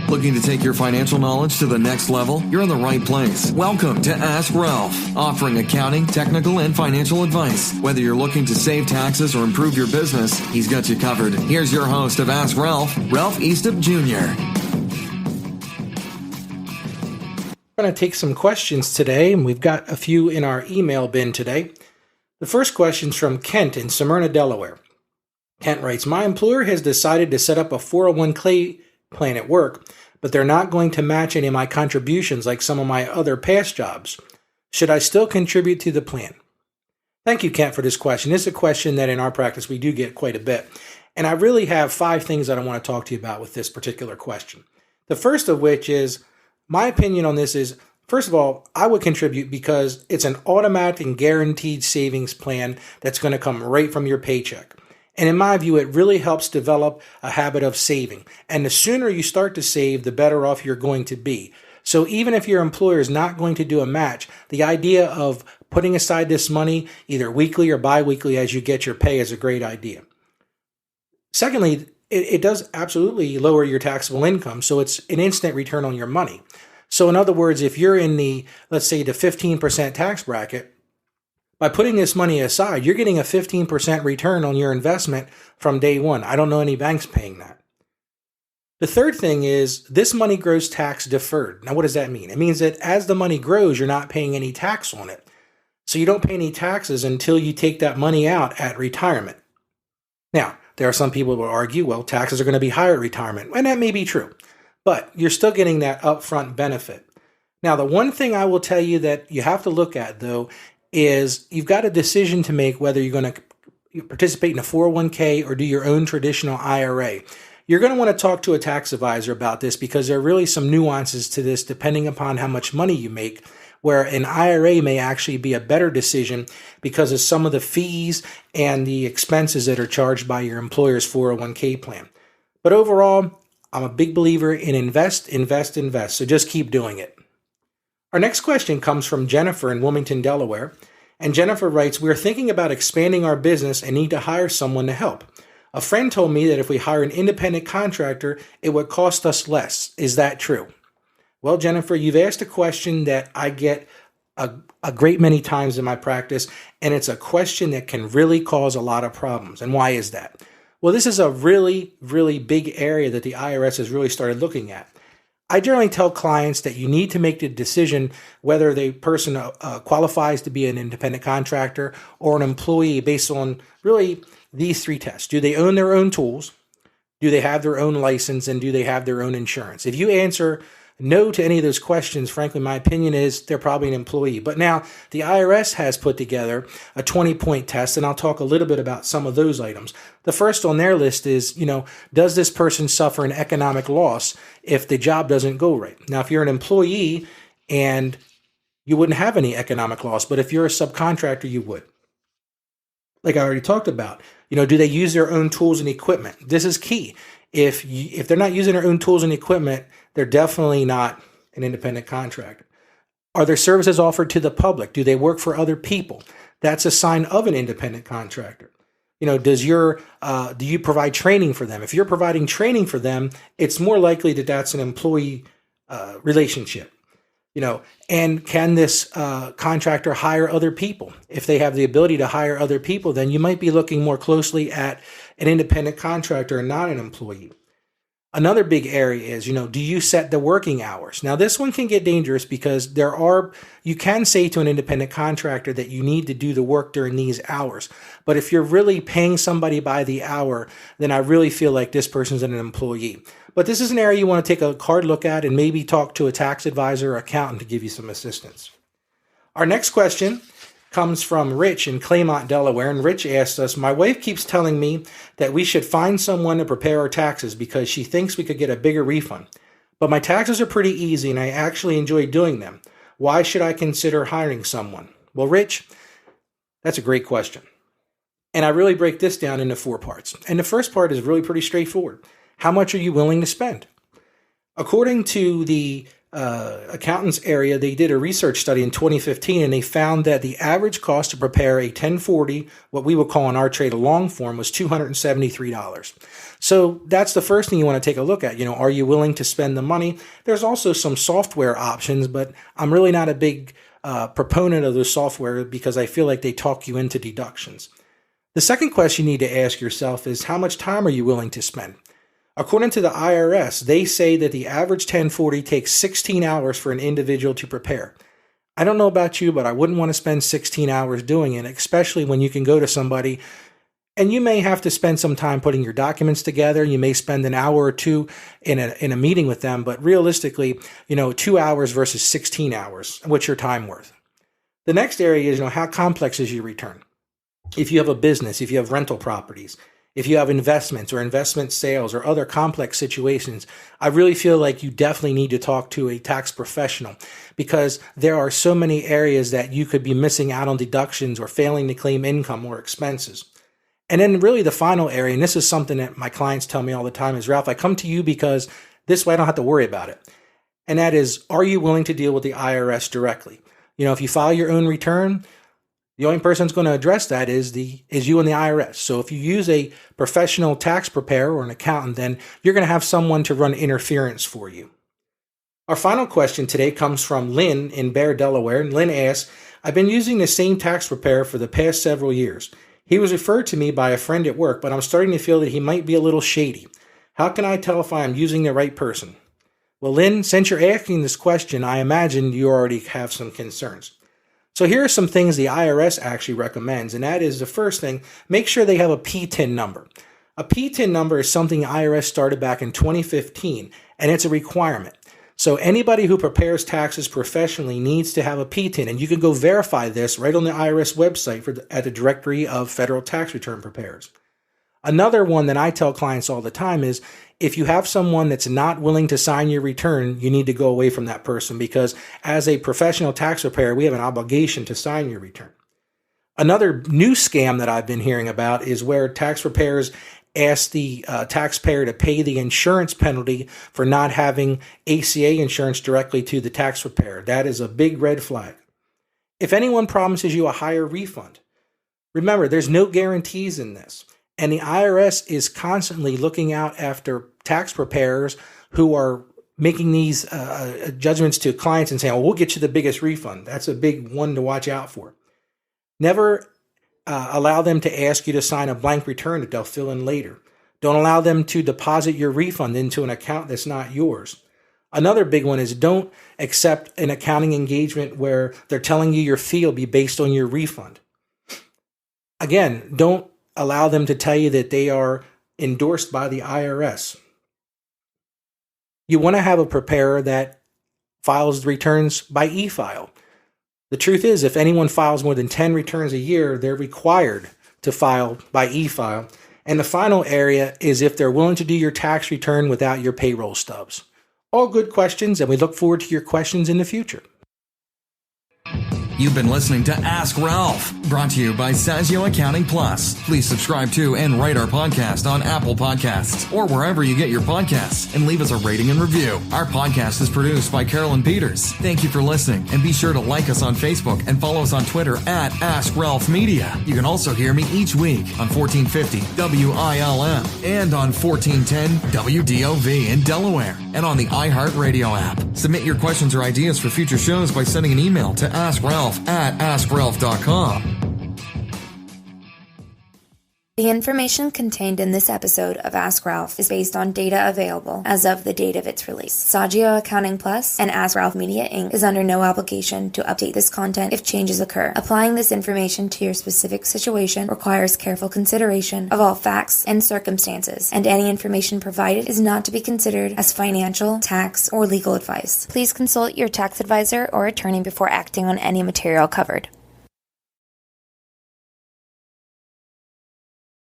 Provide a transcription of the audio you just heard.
Looking to take your financial knowledge to the next level? You're in the right place. Welcome to Ask Ralph, offering accounting, technical, and financial advice. Whether you're looking to save taxes or improve your business, he's got you covered. Here's your host of Ask Ralph, Ralph Eastup Jr. We're going to take some questions today, and we've got a few in our email bin today. The first question is from Kent in Smyrna, Delaware. Kent writes, my employer has decided to set up a 401k plan at work, but they're not going to match any of my contributions like some of my other past jobs. Should I still contribute to the plan? Thank you, Kent, for this question. This is a question that in our practice we do get quite a bit. And I really have 5 things that I want to talk to you about with this particular question. The first of which is, my opinion on this is, first of all, I would contribute because it's an automatic and guaranteed savings plan that's going to come right from your paycheck. And in my view, it really helps develop a habit of saving. And the sooner you start to save, the better off you're going to be. So even if your employer is not going to do a match, the idea of putting aside this money either weekly or biweekly as you get your pay is a great idea. Secondly, it does absolutely lower your taxable income. So it's an instant return on your money. So in other words, if you're in the, let's say, the 15% tax bracket, by putting this money aside, you're getting a 15% return on your investment from day one. I don't know any banks paying that. The third thing is this money grows tax deferred. Now, what does that mean? It means that as the money grows, you're not paying any tax on it. So you don't pay any taxes until you take that money out at retirement. Now, there are some people who will argue, well, taxes are going to be higher at retirement. And that may be true, but you're still getting that upfront benefit. Now, the one thing I will tell you that you have to look at, though, is you've got a decision to make whether you're going to participate in a 401k or do your own traditional IRA. You're going to want to talk to a tax advisor about this because there are really some nuances to this depending upon how much money you make, where an IRA may actually be a better decision because of some of the fees and the expenses that are charged by your employer's 401k plan. But overall, I'm a big believer in invest. So just keep doing it. Our next question comes from Jennifer in Wilmington, Delaware. And Jennifer writes, we're thinking about expanding our business and need to hire someone to help. A friend told me that if we hire an independent contractor, it would cost us less. Is that true? Well, Jennifer, you've asked a question that I get a great many times in my practice, and it's a question that can really cause a lot of problems. And why is that? Well, this is a really, really big area that the IRS has really started looking at. I generally tell clients that you need to make the decision whether the person qualifies to be an independent contractor or an employee based on really these 3 tests. Do they own their own tools? Do they have their own license? And do they have their own insurance? If you answer no to any of those questions, frankly, my opinion is they're probably an employee. But now the IRS has put together a 20-point test, and I'll talk a little bit about some of those items. The first on their list is, does this person suffer an economic loss if the job doesn't go right? Now, if you're an employee and you wouldn't have any economic loss, but if you're a subcontractor, you would. Like I already talked about, do they use their own tools and equipment? This is key. If they're not using their own tools and equipment, they're definitely not an independent contractor. Are their services offered to the public? Do they work for other people? That's a sign of an independent contractor. Do you provide training for them? If you're providing training for them, it's more likely that that's an employee relationship. And can this contractor hire other people? If they have the ability to hire other people, then you might be looking more closely at an independent contractor and not an employee. Another big area is, do you set the working hours? Now, this one can get dangerous because you can say to an independent contractor that you need to do the work during these hours. But if you're really paying somebody by the hour, then I really feel like this person's an employee. But this is an area you want to take a hard look at and maybe talk to a tax advisor or accountant to give you some assistance. Our next question comes from Rich in Claymont, Delaware. And Rich asked us, my wife keeps telling me that we should find someone to prepare our taxes because she thinks we could get a bigger refund. But my taxes are pretty easy and I actually enjoy doing them. Why should I consider hiring someone? Well, Rich, that's a great question. And I really break this down into 4 parts. And the first part is really pretty straightforward. How much are you willing to spend? According to the accountants area, they did a research study in 2015, and they found that the average cost to prepare a 1040, what we would call in our trade a long form, was $273. So that's the first thing you want to take a look at. Are you willing to spend the money? There's also some software options, but I'm really not a big proponent of those software because I feel like they talk you into deductions. The second question you need to ask yourself is, how much time are you willing to spend? According to the IRS, they say that the average 1040 takes 16 hours for an individual to prepare. I don't know about you, but I wouldn't want to spend 16 hours doing it, especially when you can go to somebody and you may have to spend some time putting your documents together. You may spend an hour or two in a meeting with them, but realistically, 2 hours versus 16 hours, what's your time worth? The next area is, how complex is your return? If you have a business, if you have rental properties, if you have investments or investment sales or other complex situations, I really feel like you definitely need to talk to a tax professional because there are so many areas that you could be missing out on deductions or failing to claim income or expenses. And then really the final area, and this is something that my clients tell me all the time, is, Ralph, I come to you because this way I don't have to worry about it. And that is, are you willing to deal with the IRS directly? If you file your own return, the only person that's going to address that is you and the IRS. So if you use a professional tax preparer or an accountant, then you're going to have someone to run interference for you. Our final question today comes from Lynn in Bear, Delaware. And Lynn asks, I've been using the same tax preparer for the past several years. He was referred to me by a friend at work, but I'm starting to feel that he might be a little shady. How can I tell if I am using the right person? Well, Lynn, since you're asking this question, I imagine you already have some concerns. So here are some things the IRS actually recommends, and that is the first thing, make sure they have a PTIN number. A PTIN number is something the IRS started back in 2015, and it's a requirement. So anybody who prepares taxes professionally needs to have a PTIN, and you can go verify this right on the IRS website at the Directory of Federal Tax Return Preparers. Another one that I tell clients all the time is, if you have someone that's not willing to sign your return, you need to go away from that person because as a professional tax preparer, we have an obligation to sign your return. Another new scam that I've been hearing about is where tax preparers ask the taxpayer to pay the insurance penalty for not having ACA insurance directly to the tax preparer. That is a big red flag. If anyone promises you a higher refund, remember, there's no guarantees in this. And the IRS is constantly looking out after tax preparers who are making these judgments to clients and saying, we'll get you the biggest refund. That's a big one to watch out for. Never allow them to ask you to sign a blank return that they'll fill in later. Don't allow them to deposit your refund into an account that's not yours. Another big one is don't accept an accounting engagement where they're telling you your fee will be based on your refund. Again, don't allow them to tell you that they are endorsed by the IRS. You want to have a preparer that files returns by e-file. The truth is, if anyone files more than 10 returns a year, they're required to file by e-file. And the final area is if they're willing to do your tax return without your payroll stubs. All good questions, and we look forward to your questions in the future. You've been listening to Ask Ralph, brought to you by Saggio Accounting Plus. Please subscribe to and rate our podcast on Apple Podcasts or wherever you get your podcasts, and leave us a rating and review. Our podcast is produced by Carolyn Peters. Thank you for listening, and be sure to like us on Facebook and follow us on Twitter at Ask Ralph Media. You can also hear me each week on 1450 WILM and on 1410 WDOV in Delaware and on the iHeartRadio app. Submit your questions or ideas for future shows by sending an email to AskRalph@AskRalph.com. The information contained in this episode of Ask Ralph is based on data available as of the date of its release. Saggio Accounting Plus and Ask Ralph Media Inc. is under no obligation to update this content if changes occur. Applying this information to your specific situation requires careful consideration of all facts and circumstances, and any information provided is not to be considered as financial, tax, or legal advice. Please consult your tax advisor or attorney before acting on any material covered.